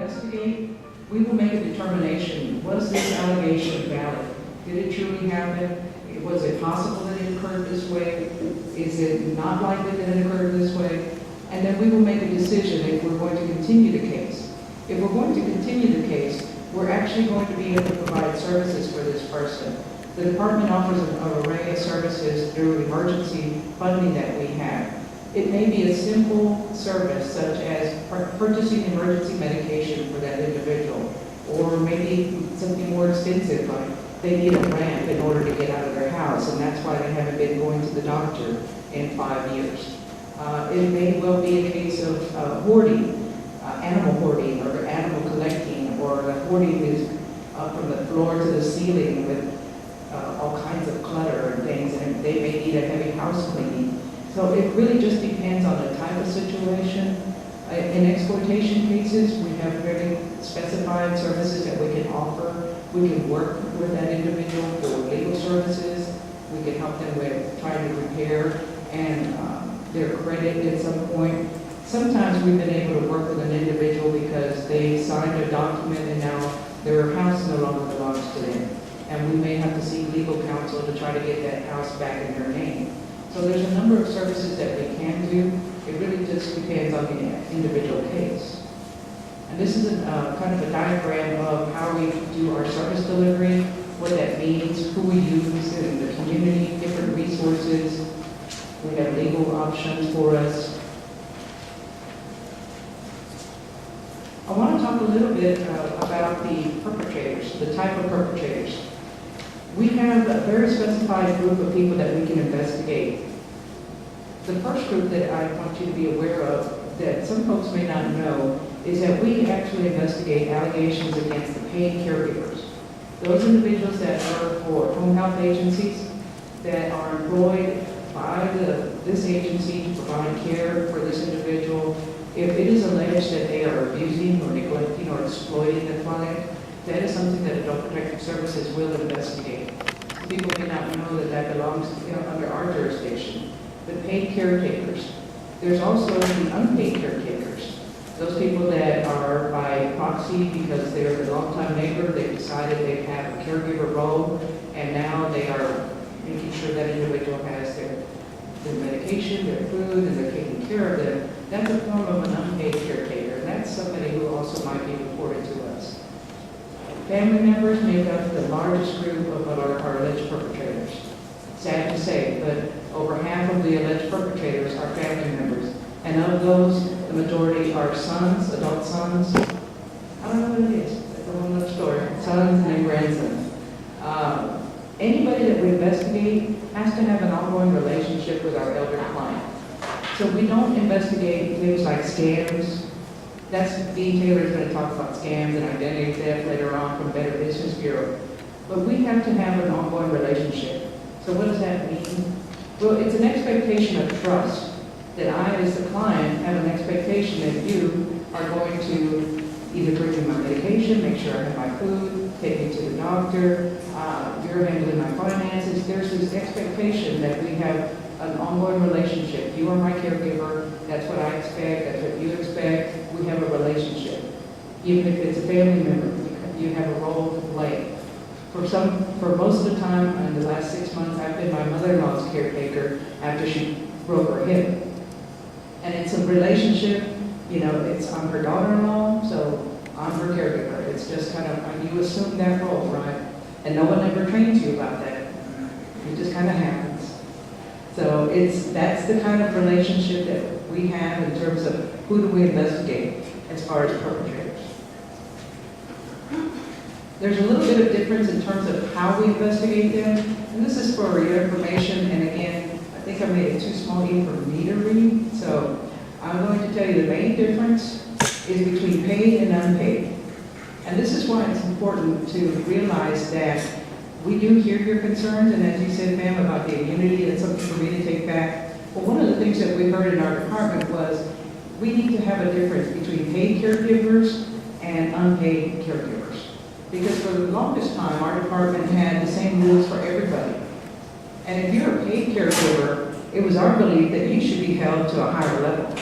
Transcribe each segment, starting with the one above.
investigate, we will make a determination, was this allegation valid? Did it truly happen? Was it possible that it occurred this way? Is it not likely that it occurred this way? And then we will make a decision if we're going to continue the case. If we're going to continue the case, we're actually going to be able to provide services for this person. The department offers an array of services through emergency funding that we have. It may be a simple service such as purchasing emergency medication for that individual, or maybe something more extensive like they need a ramp in order to get out of their house, and that's why they haven't been going to the doctor in 5 years. It may well be a case of hoarding, animal hoarding, or animal collecting, or the hoarding is up from the floor to the ceiling with all kinds of clutter and things, and they may need a heavy house cleaning. So it really just depends on the type of situation. In exploitation cases, we have very specified services that we can offer. We can work with that individual for legal services. We can help them with trying to repair and their credit at some point. Sometimes we've been able to work with an individual because they signed a document and now their house no longer belongs to them. And we may have to seek legal counsel to try to get that house back in their name. So there's a number of services that we can do. It really just depends on the individual case. And this is kind of a diagram of how we do our service delivery, what that means, who we use in the community, different resources. We have legal options for us. I want to talk a little bit about the perpetrators, the type of perpetrators. We have a very specified group of people that we can investigate. The first group that I want you to be aware of, that some folks may not know, is that we actually investigate allegations against the paid caregivers. Those individuals that are for home health agencies that are employed by this agency to provide care for this individual. If it is alleged that they are abusing or neglecting or exploiting the client, that is something that Adult Protective Services will investigate. People may not know that that belongs under our jurisdiction. But paid caretakers. There's also the unpaid caretakers. Those people that are by proxy because they're a longtime neighbor, they've decided they have a caregiver role, and now they are making sure that individual has their medication, their food, and they're taking care of them. That's a form of an unpaid caretaker, and that's somebody who also might be reported to us. Family members make up the largest group of our alleged perpetrators. Sad to say, but over half of the alleged perpetrators are family members. And of those, the majority are sons, adult sons. I don't know what it is. That's a whole other story. Sons and grandsons. Anybody that we investigate has to have an ongoing relationship with our elder client. So we don't investigate things like scams. Dean Taylor is going to talk about scams and identity theft later on from Better Business Bureau. But we have to have an ongoing relationship. So what does that mean? Well, it's an expectation of trust that I, as the client, have an expectation that you are going to either bring me my medication, make sure I have my food, take me to the doctor, you're handling my finances. There's this expectation that we have an ongoing relationship. You are my caregiver. That's what I expect. That's what you expect. We have a relationship. Even if it's a family member, you have a role to play. For most of the time, in the last 6 months, I've been my mother-in-law's caretaker after she broke her hip. And it's a relationship, I'm her daughter-in-law, so I'm her caregiver. It's just kind of, you assume that role, right? And no one ever trains you about that. It just kind of happens. So that's the kind of relationship that we have in terms of who do we investigate as far as perpetrators. There's a little bit of difference in terms of how we investigate them, and this is for your information, and again, I think I made it too small even for me to read, so I'm going to tell you the main difference is between paid and unpaid. And this is why it's important to realize that we do hear your concerns, and as you said, ma'am, about the immunity, that's something for me to take back. But one of the things that we heard in our department was we need to have a difference between paid caregivers and unpaid caregivers. Because for the longest time, our department had the same rules for everybody. And if you're a paid caregiver, it was our belief that you should be held to a higher level.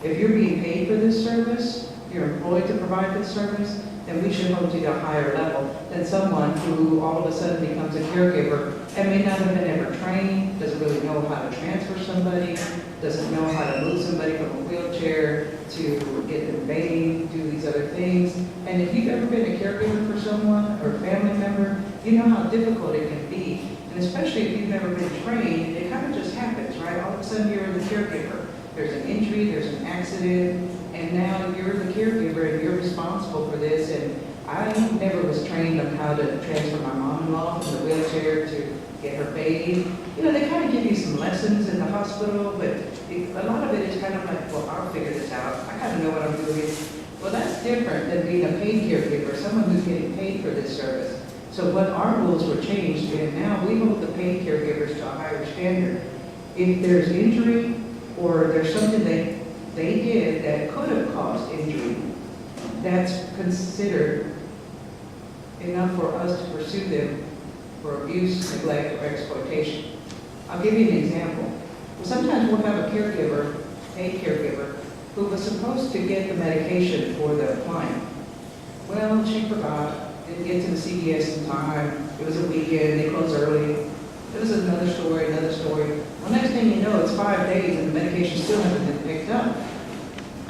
If you're being paid for this service, you're employed to provide this service, then we should hold you to a higher level than someone who all of a sudden becomes a caregiver and may not have been ever trained, doesn't really know how to transfer somebody, doesn't know how to move somebody from a wheelchair to get them bathed, do these other things. And if you've ever been a caregiver for someone or a family member, you know how difficult it can be. And especially if you've never been trained, it kind of just happens, right? All of a sudden you're the caregiver. There's an injury, there's an accident, and now you're the caregiver and you're responsible for this. And I never was trained on how to transfer my mom-in-law from the wheelchair to get her bathed. You know, they kind of give you some lessons in the hospital, but a lot of it is kind of like, well, I'll figure this out. I kind of know what I'm doing. Well, that's different than being a paid caregiver, someone who's getting paid for this service. So what our rules were changed, and now we hold the paid caregivers to a higher standard. If there's injury or there's something they did that could have caused injury, that's considered enough for us to pursue them for abuse, neglect, or exploitation. I'll give you an example. Well, sometimes we'll have a caregiver, a caregiver, who was supposed to get the medication for the client. Well, she forgot, didn't get to the CVS in time, it was a weekend, they closed early. It was another story, another story. Well, next thing you know, it's 5 days and the medication still hasn't been picked up.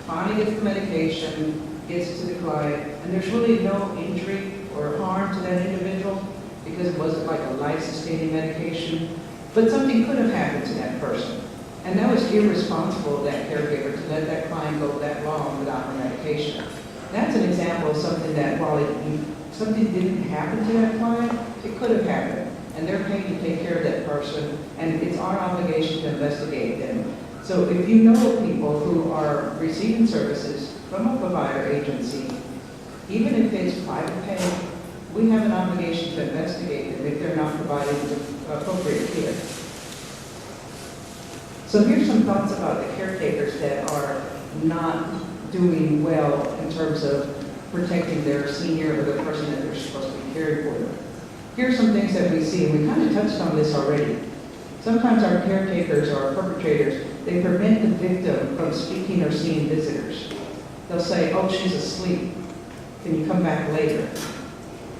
Finally gets the medication, gets to the client, and there's really no injury or harm to that individual because it wasn't like a life-sustaining medication, but something could have happened to that person. And that was irresponsible of that caregiver to let that client go that long without her medication. That's an example of something that while something didn't happen to that client, it could have happened. And they're paid to take care of that person, and it's our obligation to investigate them. So if you know people who are receiving services from a provider agency, even if it's private pay, we have an obligation to investigate them if they're not providing the appropriate care. So here's some thoughts about the caretakers that are not doing well in terms of protecting their senior or the person that they're supposed to be caring for them. Here's some things that we see, and we kind of touched on this already. Sometimes our caretakers or our perpetrators, they prevent the victim from speaking or seeing visitors. They'll say, oh, she's asleep. Can you come back later?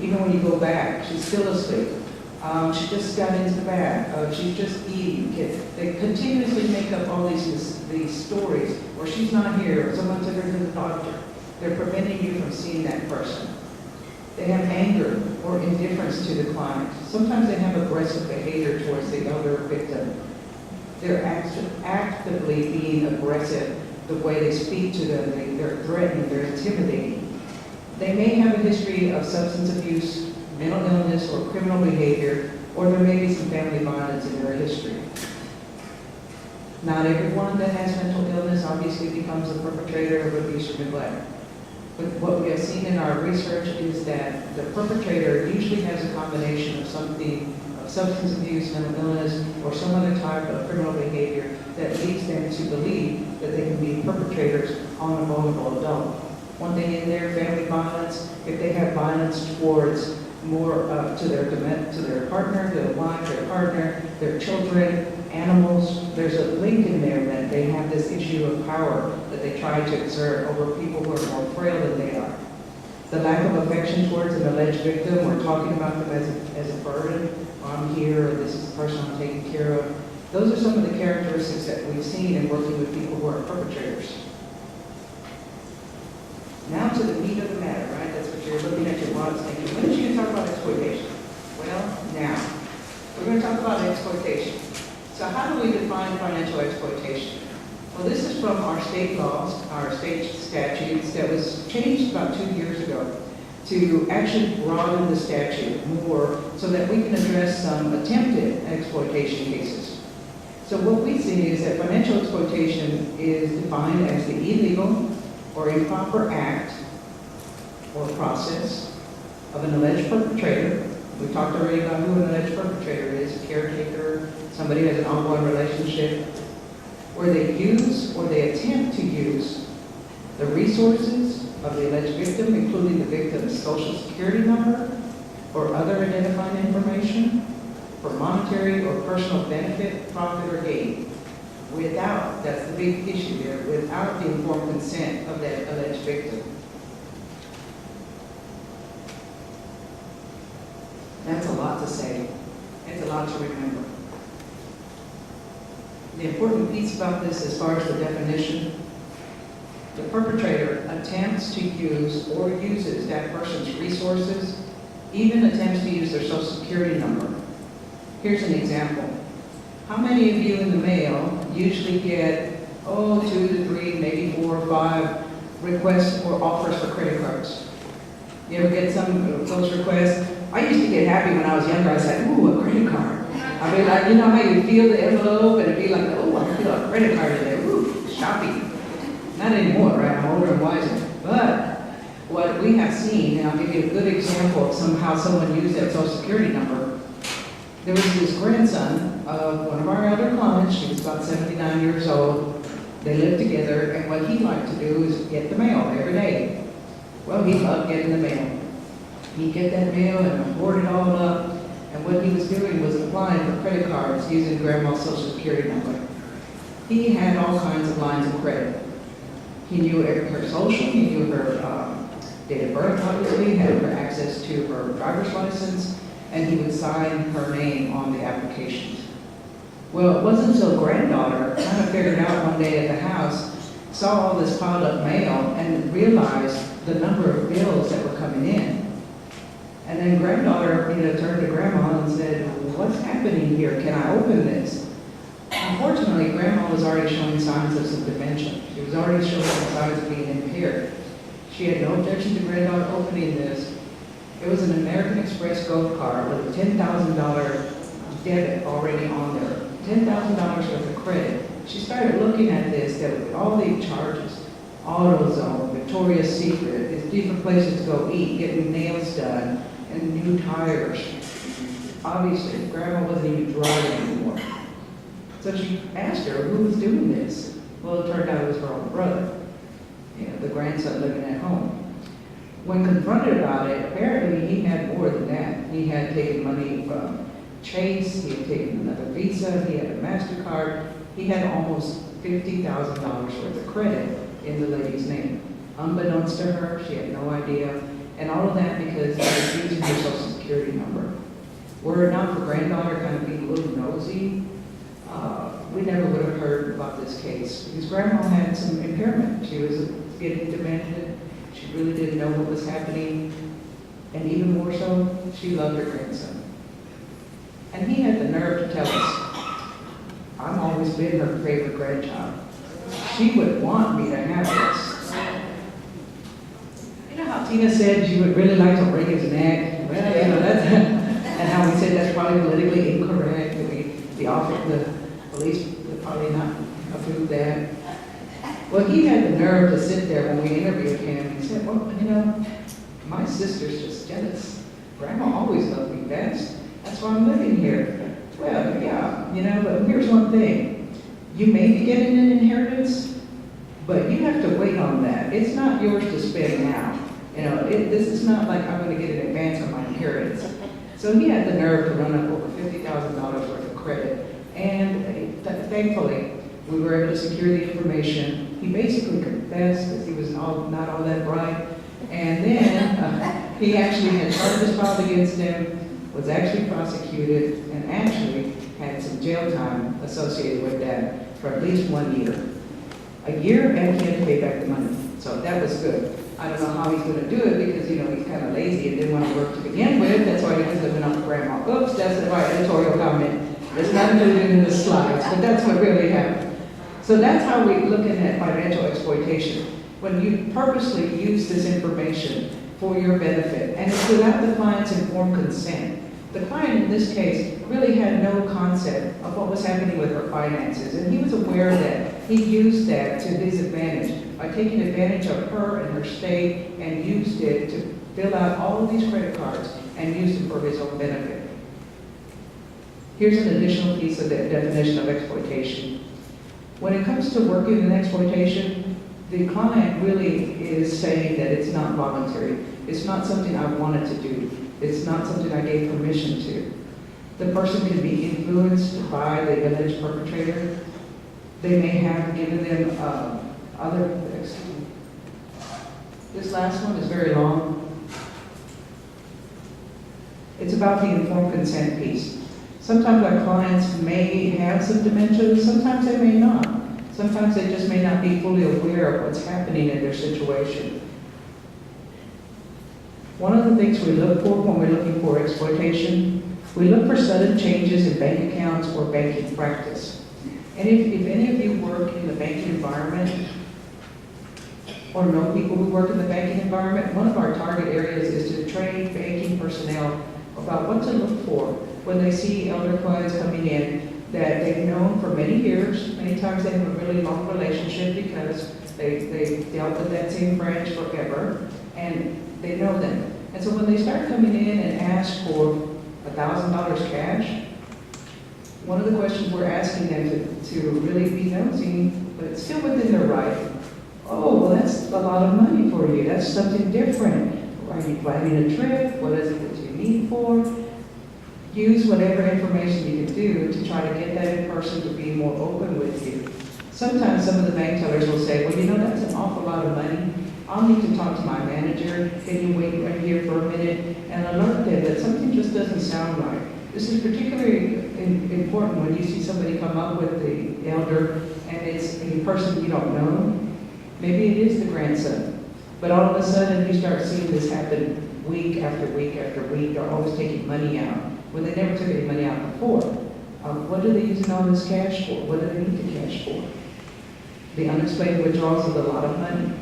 Even when you go back, she's still asleep. She just got into the bath. She's just eating. They continuously make up all these stories, or she's not here, or someone took her to the doctor. They're preventing you from seeing that person. They have anger or indifference to the client. Sometimes they have aggressive behavior towards the elder victim. They're actively being aggressive the way they speak to them. They're threatening, they're intimidating. They may have a history of substance abuse, mental illness, or criminal behavior, or there may be some family violence in their history. Not everyone that has mental illness obviously becomes a perpetrator of abuse or neglect. But what we have seen in our research is that the perpetrator usually has a combination of something, of substance abuse, mental illness, or some other type of criminal behavior that leads them to believe that they can be perpetrators on a vulnerable adult. One thing in there, family violence, if they have violence towards more to their partner, their wife, their partner, their children, animals, there's a link in there that they have this issue of power that they try to exert over people who are more frail than they are. The lack of affection towards an alleged victim, we're talking about them as a burden. I'm here, or this is the person I'm taking care of. Those are some of the characteristics that we've seen in working with people who are perpetrators. Now to the meat of the matter, right? That's what you're looking at your box thinking, when are you going to talk about exploitation? Well, now. We're going to talk about exploitation. So how do we define financial exploitation? Well, this is from our state laws, our state statutes that was changed about 2 years ago to actually broaden the statute more so that we can address some attempted exploitation cases. So what we see is that financial exploitation is defined as the illegal or improper act or process of an alleged perpetrator. We talked already about who an alleged perpetrator is, a caretaker, somebody who has an ongoing relationship, where they use or they attempt to use the resources of the alleged victim, including the victim's social security number or other identifying information, for monetary or personal benefit, profit, or gain, without, that's the big issue there, without the informed consent of that alleged victim. That's a lot to say. It's a lot to remember. The important piece about this as far as the definition, the perpetrator attempts to use or uses that person's resources, even attempts to use their social security number. Here's an example. How many of you in the mail usually get, 2 to 3, maybe 4 or 5 requests or offers for credit cards? You ever get some of those requests? I used to get happy when I was younger. I said, ooh, a credit card. I mean, like, you know how you feel the envelope and it'd be like, oh, I feel a credit card in there. Ooh, shopping. Not anymore, right? I'm older and wiser. But what we have seen, and I'll give you a good example of how someone used that social security number. There was this grandson of one of our elder clients. She was about 79 years old. They lived together, and what he liked to do is get the mail every day. Well, he loved getting the mail. He'd get that mail and hoard it all up, and what he was doing was applying for credit cards using grandma's social security number. He had all kinds of lines of credit. He knew her social, he knew her date of birth, obviously, had her access to her driver's license, and he would sign her name on the applications. Well, it wasn't until granddaughter kind of figured out one day at the house, saw all this piled up mail, and realized the number of bills that were coming in. And then granddaughter, turned to grandma and said, what's happening here? Can I open this? Unfortunately, grandma was already showing signs of some dementia. She was already showing signs of being impaired. She had no objection to granddaughter opening this. It was an American Express Gold card with a $10,000 debit already on there. $10,000 worth of credit. She started looking at this, that with all the charges, AutoZone, Victoria's Secret, different places to go eat, getting nails done, and new tires. Obviously, grandma wasn't even driving anymore. So she asked her who was doing this. Well, it turned out it was her own brother, the grandson living at home. When confronted about it, apparently he had more than that. He had taken money from Chase, he had taken another Visa, he had a MasterCard. He had almost $50,000 worth of credit in the lady's name. Unbeknownst to her, she had no idea. And all of that because he was using her social security number. Were it not for granddaughter kind of being a little nosy, we never would have heard about this case. Because grandma had some impairment. She was getting demented. She really didn't know what was happening. And even more so, she loved her grandson. And he had the nerve to tell us, I've always been her favorite grandchild. She would want me to have this. You know how Tina said she would really like to break his neck? Well, that's, and how we said that's probably politically incorrect. The police would probably not approve that. Well, he had the nerve to sit there when we interviewed him and said, well, my sister's just jealous. Grandma always loved me best. That's why I'm living here. Well, yeah, but here's one thing. You may be getting an inheritance, but you have to wait on that. It's not yours to spend now. This is not like I'm going to get an advance on my inheritance. So he had the nerve to run up over $50,000 worth of credit. And thankfully, we were able to secure the information. He basically confessed that he was not all that bright. And then he actually had charges filed against him, was actually prosecuted, and actually had some jail time associated with that for at least 1 year. A year, and he had to pay back the money. So that was good. I don't know how he's going to do it because, he's kind of lazy and didn't want to work to begin with. That's why he was living off grandma. Oops, that's the right editorial comment. It's not included in the slides, but that's what really happened. So that's how we look at financial exploitation. When you purposely use this information for your benefit, and it's without the client's informed consent. The client in this case really had no concept of what was happening with her finances, and he was aware that he used that to his advantage by taking advantage of her and her state and used it to fill out all of these credit cards and used them for his own benefit. Here's an additional piece of the definition of exploitation. When it comes to working in exploitation, the client really is saying that it's not voluntary. It's not something I wanted to do. It's not something I gave permission to. The person can be influenced by the alleged perpetrator. They may have given them this last one is very long. It's about the informed consent piece. Sometimes our clients may have some dementia, sometimes they may not. Sometimes they just may not be fully aware of what's happening in their situation. One of the things we look for when we're looking for exploitation, we look for sudden changes in bank accounts or banking practice. And if any of you work in the banking environment or know people who work in the banking environment, one of our target areas is to train banking personnel about what to look for when they see elder clients coming in that they've known for many years. Many times they have a really long relationship because they dealt with that same branch forever, and they know them. And so when they start coming in and ask for $1,000 cash, one of the questions we're asking them to really be nosing, but it's still within their right. Oh, well, that's a lot of money for you. That's something different. Are you planning a trip? What is it that you need for? Use whatever information you can do to try to get that person to be more open with you. Sometimes some of the bank tellers will say, well, you know, that's an awful lot of money. I'll need to talk to my manager. Can you wait right here for a minute and alert them that something just doesn't sound right? This is particularly important when you see somebody come up with the elder and it's a person you don't know. Maybe it is the grandson. But all of a sudden you start seeing this happen week after week after week. They're always taking money out when they never took any money out before. What are they using all this cash for? What do they need the cash for? The unexplained withdrawals of a lot of money.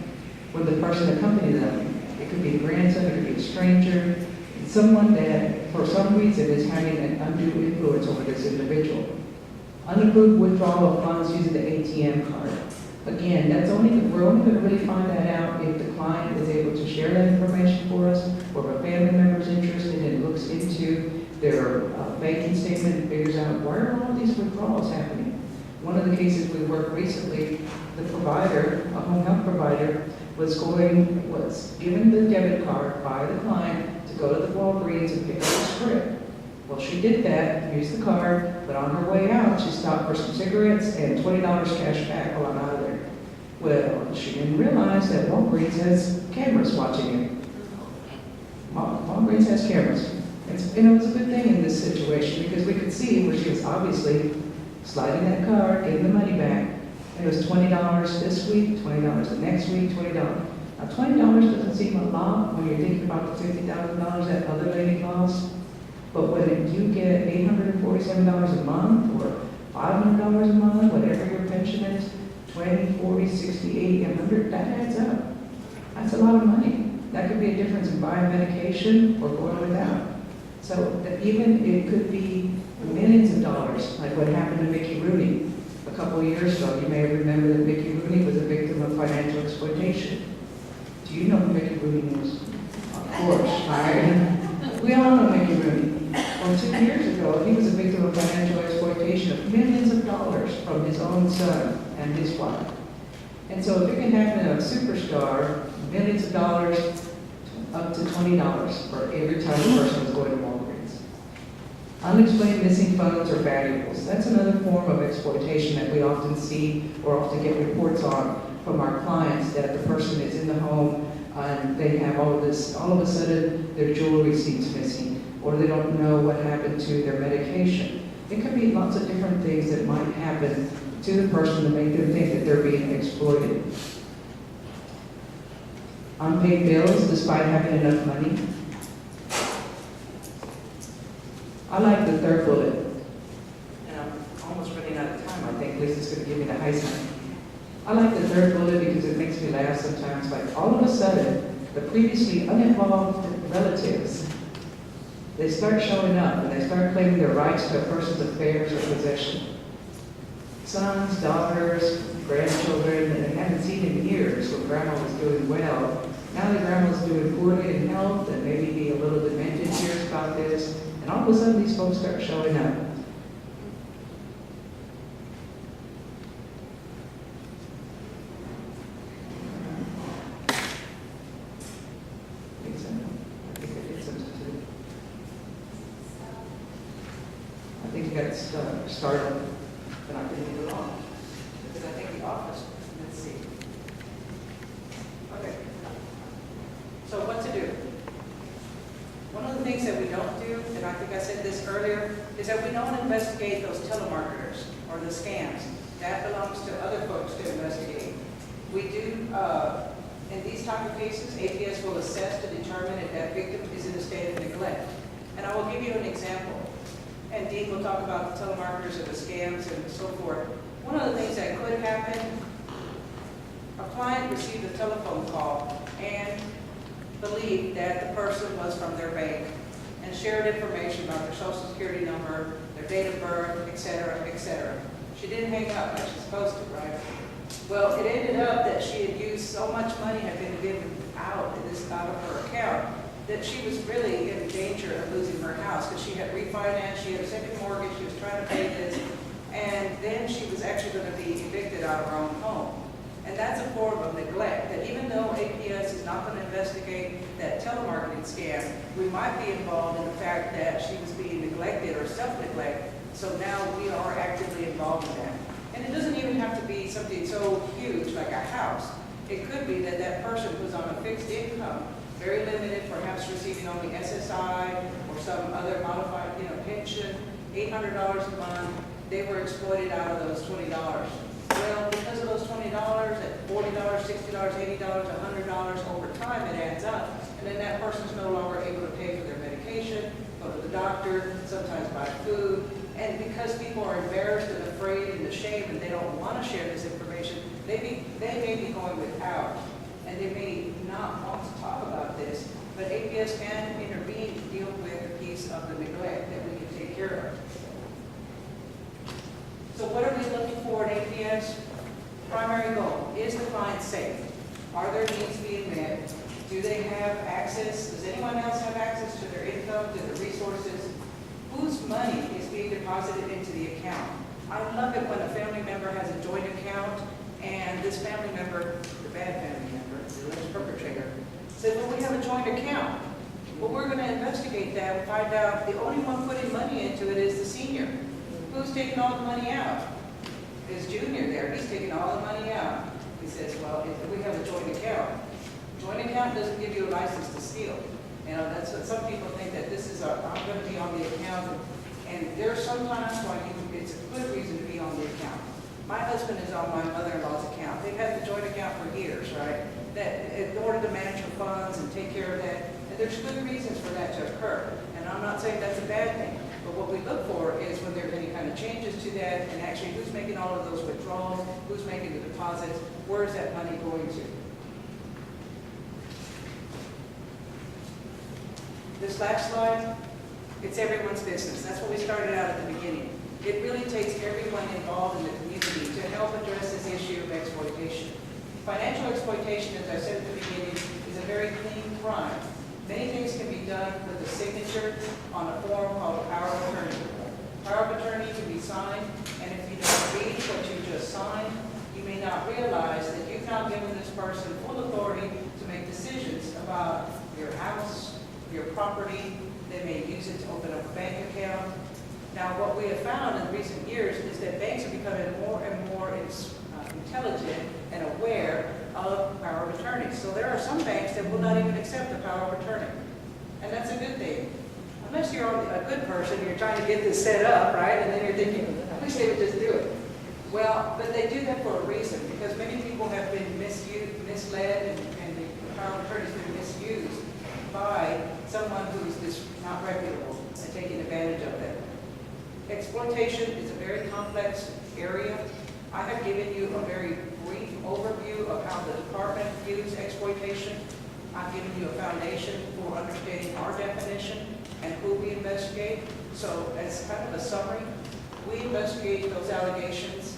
When the person accompanies them, it could be a grandson, it could be a stranger, someone that for some reason is having an undue influence over this individual. Unapproved withdrawal of funds using the ATM card. Again, we're only going to really find that out if the client is able to share that information for us, or if a family member is interested and looks into their banking statement and figures out why are all these withdrawals happening. One of the cases we worked recently, the provider, a home health provider, was given the debit card by the client to go to the Walgreens and pick up a script. Well, she did that, used the card, but on her way out, she stopped for some cigarettes and $20 cash back while I'm out of there. Well, she didn't realize that Walgreens has cameras watching it. Walgreens has cameras. And it was a good thing in this situation because we could see where she was obviously sliding that card, getting the money back. And it was $20 this week, $20 the next week, $20. Now, $20 doesn't seem a lot when you're thinking about the $50,000 that other lady lost. But when you get $847 a month or $500 a month, whatever your pension is, 20, 40, 60, 80, 100, that adds up. That's a lot of money. That could be a difference in buying medication or going without. So that even it could be millions of dollars, like what happened to Mickey Rooney a couple of years ago. You may remember that Mickey Rooney was a victim of financial exploitation. Do you know who Mickey Rooney is? Of course, right? We all know Mickey Rooney. Well, 2 years ago, he was a victim of financial exploitation of millions of dollars from his own son and his wife. And so if it can happen to a superstar, millions of dollars, up to $20 for every time the person was going to Walgreens. Unexplained missing funds or valuables. That's another form of exploitation that we often see or often get reports on from our clients, that the person is in the home and they have all of a sudden their jewelry seems missing, or they don't know what happened to their medication. It could be lots of different things that might happen to the person to make them think that they're being exploited. Unpaid bills despite having enough money. I like the third bullet. And I'm almost running out of time. I think Lisa's going to give me the high sign. I like the third bullet because it makes me laugh sometimes. Like all of a sudden, the previously uninvolved relatives, they start showing up and they start claiming their rights to a person's affairs or possession. Sons, daughters, grandchildren that they haven't seen in years when grandma was doing well. Now that grandma's doing poorly in health and maybe be a little demented, hears about this, and all of a sudden these folks start showing up. I think you got to start up, but I didn't get it on. Because I think the office, let's see. Okay. So what to do? One of the things that we don't do That belongs to other folks to investigate. We do, in these type of cases, APS will assess to determine if that victim is in a state of neglect. And I will give you an example. And Dean will talk about the telemarketers and the scams and so forth. One of the things that could happen, a client received a telephone call and believed that the person was from their bank and shared information about their social security number, their date of birth, et cetera, et cetera. She didn't hang up like she's supposed to, right? Well, it ended up that she had used so much money had been given out of her account that she was really in danger of losing her house because she had refinanced, she had a second mortgage, she was trying to pay this, and then she was actually going to be evicted out of her own home. And that's a form of neglect, that even though APS is not going to investigate that telemarketing scam, we might be involved in the fact that she was being neglected or self-neglect, so now we are actively involved in that. And it doesn't even have to be something so huge like a house. It could be that that person was on a fixed income, very limited, perhaps receiving only SSI or some other modified, pension, $800 a month. They were exploited out of those $20. Well, because of those $20, at $40, $60, $80, $100 over time, it adds up. And then that person's no longer able to pay for their medication, go to the doctor, sometimes buy food. And because people are embarrassed and afraid and ashamed and they don't want to share this information, they may be going without. And they may not want to talk about this. But APS can intervene to deal with a piece of the neglect that we can take care of. So what are we looking for at APS? Primary goal, is the client safe? Are their needs being met? Do they have access? Does anyone else have access to their income, to their resources? Whose money is being deposited into the account? I love it when a family member has a joint account and this family member, the bad family member, the alleged perpetrator, said, well, we have a joint account. Well, we're going to investigate that and find out the only one putting money into it is the senior. Who's taking all the money out? Is Junior there? He's taking all the money out. He says, well, if we have a joint account. Joint account doesn't give you a license to steal. That's what some people think, that this is I'm going to be on the account. And there are some times when it's a good reason to be on the account. My husband is on my mother-in-law's account. They've had the joint account for years, right? That in order to manage her funds and take care of that. And there's good reasons for that to occur. And I'm not saying that's a bad thing. But what we look for is when there's any kind of changes to that, and actually who's making all of those withdrawals, who's making the deposits, where is that money going to? This last slide, it's everyone's business. That's what we started out at the beginning. It really takes everyone involved in the community to help address this issue of exploitation. Financial exploitation, as I said at the beginning, is a very clean crime. Many things can be done with a signature on a form called a power of attorney. Power of attorney can be signed, and if you don't read what you just signed, you may not realize that you've now given this person full authority to make decisions about your house, your property. They may use it to open up a bank account. Now, what we have found in recent years is that banks are becoming more and more intelligent and aware of power of attorney. So there are some banks that will not even accept the power of attorney. And that's a good thing. Unless you're a good person, you're trying to get this set up, right? And then you're thinking, at least they would just do it. Well, but they do that for a reason, because many people have been misled, and the power of attorney has been misused by someone who's just not reputable and taking advantage of it. Exploitation is a very complex area. I have given you a very brief overview of how the department views exploitation. I've given you a foundation for understanding our definition and who we investigate. So as kind of a summary, we investigate those allegations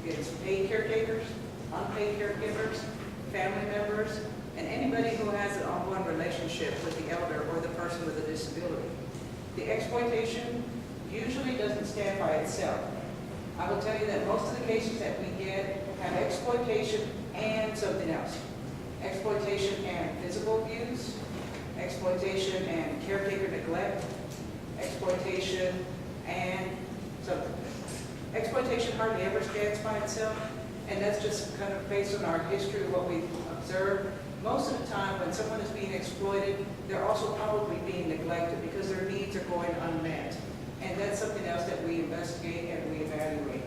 against paid caretakers, unpaid caregivers, family members, and anybody who has an ongoing relationship with the elder or the person with a disability. The exploitation usually doesn't stand by itself. I will tell you that most of the cases that we get have exploitation and something else. Exploitation and physical abuse, exploitation and caretaker neglect, exploitation and something. Exploitation hardly ever stands by itself, and that's just kind of based on our history of what we've observed. Most of the time when someone is being exploited, they're also probably being neglected because their needs are going unmet. And that's something else that we investigate and we evaluate.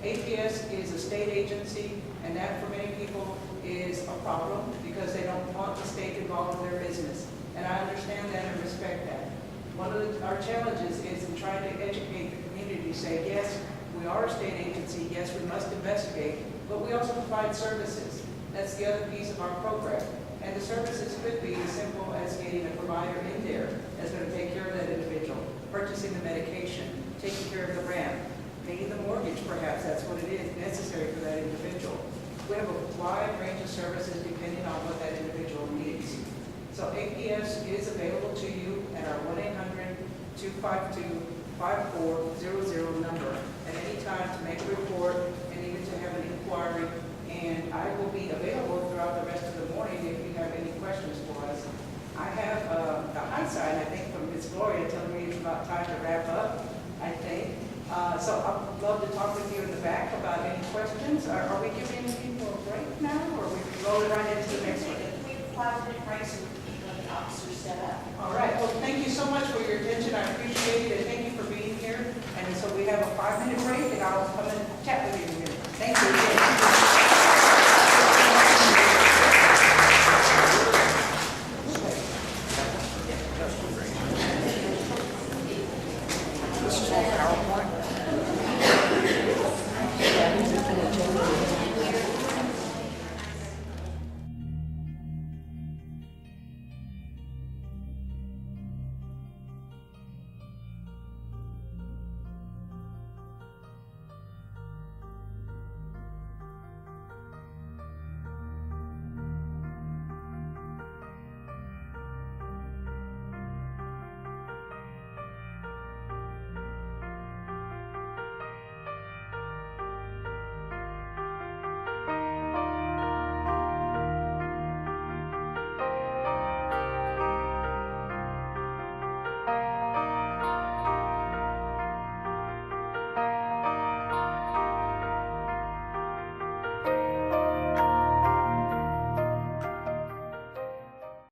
APS is a state agency, and that for many people is a problem because they don't want the state involved in their business. And I understand that and respect that. One of our challenges is in trying to educate the community, say, yes, we are a state agency, yes, we must investigate, but we also provide services. That's the other piece of our program. And the services could be as simple as getting a provider in there that's going to take care of that individual, purchasing the medication, taking care of the rent, paying the mortgage, perhaps that's what it is, necessary for that individual. We have a wide range of services depending on what that individual needs. So APS is available to you at our 1-800-252-5400 number at any time to make a report and even to have an inquiry. And I will be available throughout the rest of the morning if you have any questions for us. I have the hindsight, I think, from Ms. Gloria telling me it's about time to wrap up, I think. So I'd love to talk with you in the back about any questions. Are we giving people a break now, or are we rolling right into the next one? We have 5 minute breaks and let the officers set up. All right, well, thank you so much for your attention. I appreciate it, and thank you for being here. And so we have a 5-minute break, and I'll come and chat with you